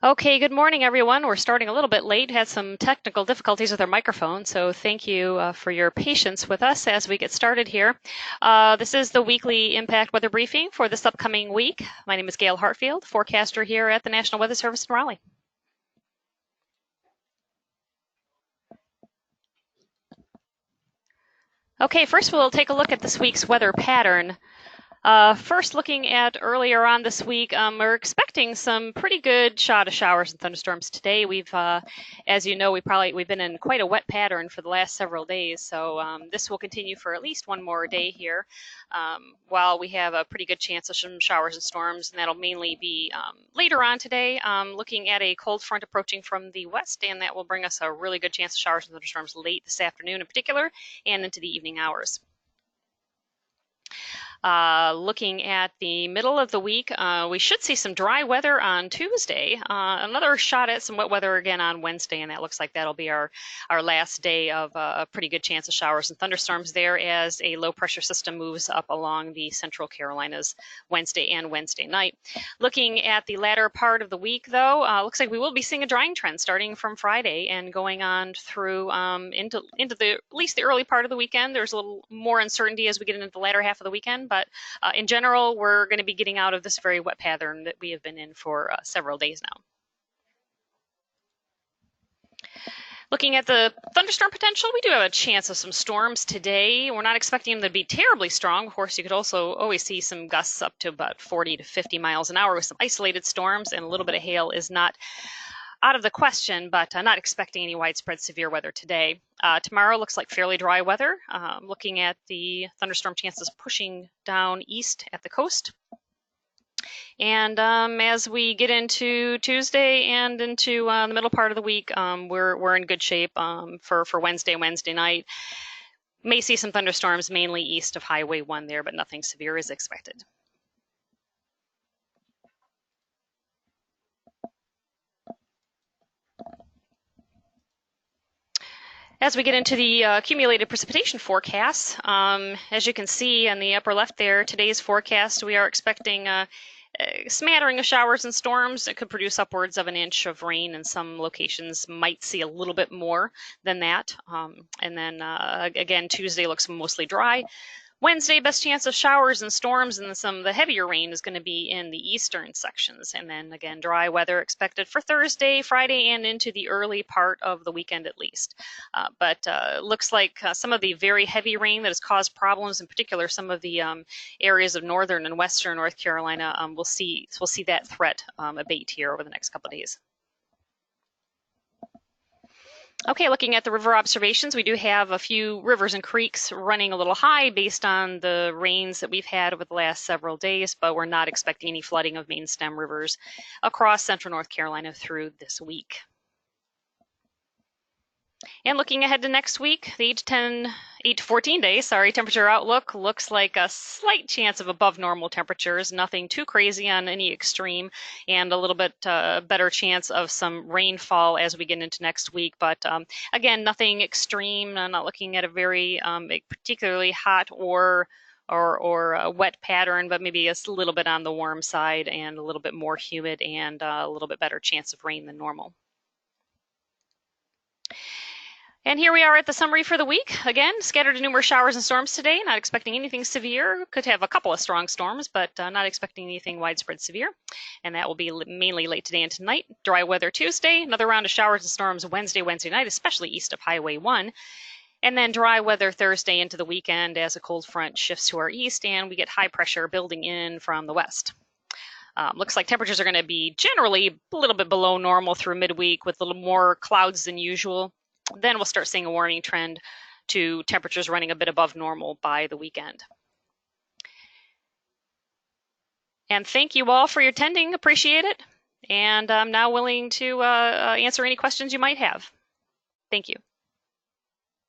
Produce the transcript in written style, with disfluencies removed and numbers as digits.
Okay, good morning, everyone. We're starting a little bit late, had some technical difficulties with our microphone, so thank you for your patience with us as we get started here. This is the weekly impact weather briefing for this upcoming week. My name is Gail Hartfield, forecaster here at the National Weather Service in Raleigh. Okay, first we'll take a look at this week's weather pattern. First, looking at earlier on this week, we're expecting some pretty good shot of showers and thunderstorms today. As you know, we've been in quite a wet pattern for the last several days, so this will continue for at least one more day here. While we have a pretty good chance of some showers and storms, and that'll mainly be later on today. Looking at a cold front approaching from the west, and that will bring us a really good chance of showers and thunderstorms late this afternoon in particular, and into the evening hours. Looking at the middle of the week, we should see some dry weather on Tuesday. Another shot at some wet weather again on Wednesday, and that looks like that'll be our last day of a pretty good chance of showers and thunderstorms there as a low pressure system moves up along the central Carolinas Wednesday and Wednesday night. Looking at the latter part of the week, though, looks like we will be seeing a drying trend starting from Friday and going on through into at least the early part of the weekend. There's a little more uncertainty as we get into the latter half of the weekend. But in general, we're going to be getting out of this very wet pattern that we have been in for several days now. Looking at the thunderstorm potential, we do have a chance of some storms today. We're not expecting them to be terribly strong. Of course, you could also always see some gusts up to about 40 to 50 miles an hour with some isolated storms, and a little bit of hail is not out of the question, but not expecting any widespread severe weather today. Tomorrow looks like fairly dry weather. Looking at the thunderstorm chances pushing down east at the coast. And as we get into Tuesday and into the middle part of the week, we're in good shape for Wednesday night. May see some thunderstorms mainly east of Highway 1 there, but nothing severe is expected. As we get into the accumulated precipitation forecasts, as you can see in the upper left there, today's forecast, we are expecting a smattering of showers and storms. It could produce upwards of an inch of rain, and some locations might see a little bit more than that. And then again, Tuesday looks mostly dry. Wednesday, best chance of showers and storms, and some of the heavier rain is going to be in the eastern sections. And then again, dry weather expected for Thursday, Friday, and into the early part of the weekend at least. But looks like some of the very heavy rain that has caused problems, in particular some of the areas of northern and western North Carolina, we'll see that threat abate here over the next couple of days. Okay, looking at the river observations, we do have a few rivers and creeks running a little high based on the rains that we've had over the last several days, but we're not expecting any flooding of main stem rivers across central North Carolina through this week. And looking ahead to next week, the 8 to 14 days, temperature outlook looks like a slight chance of above normal temperatures, nothing too crazy on any extreme, and a little bit better chance of some rainfall as we get into next week. But again, nothing extreme. I'm not looking at a very particularly hot or a wet pattern, but maybe a little bit on the warm side and a little bit more humid and a little bit better chance of rain than normal. And here we are at the summary for the week. Again, scattered to numerous showers and storms today. Not expecting anything severe. Could have a couple of strong storms, but not expecting anything widespread severe. And that will be mainly late today and tonight. Dry weather Tuesday. Another round of showers and storms Wednesday night, especially east of Highway 1. And then dry weather Thursday into the weekend as a cold front shifts to our east and we get high pressure building in from the west. Looks like temperatures are going to be generally a little bit below normal through midweek with a little more clouds than usual. Then we'll start seeing a warming trend to temperatures running a bit above normal by the weekend. And thank you all for your attending. Appreciate it. And I'm now willing to answer any questions you might have. Thank you.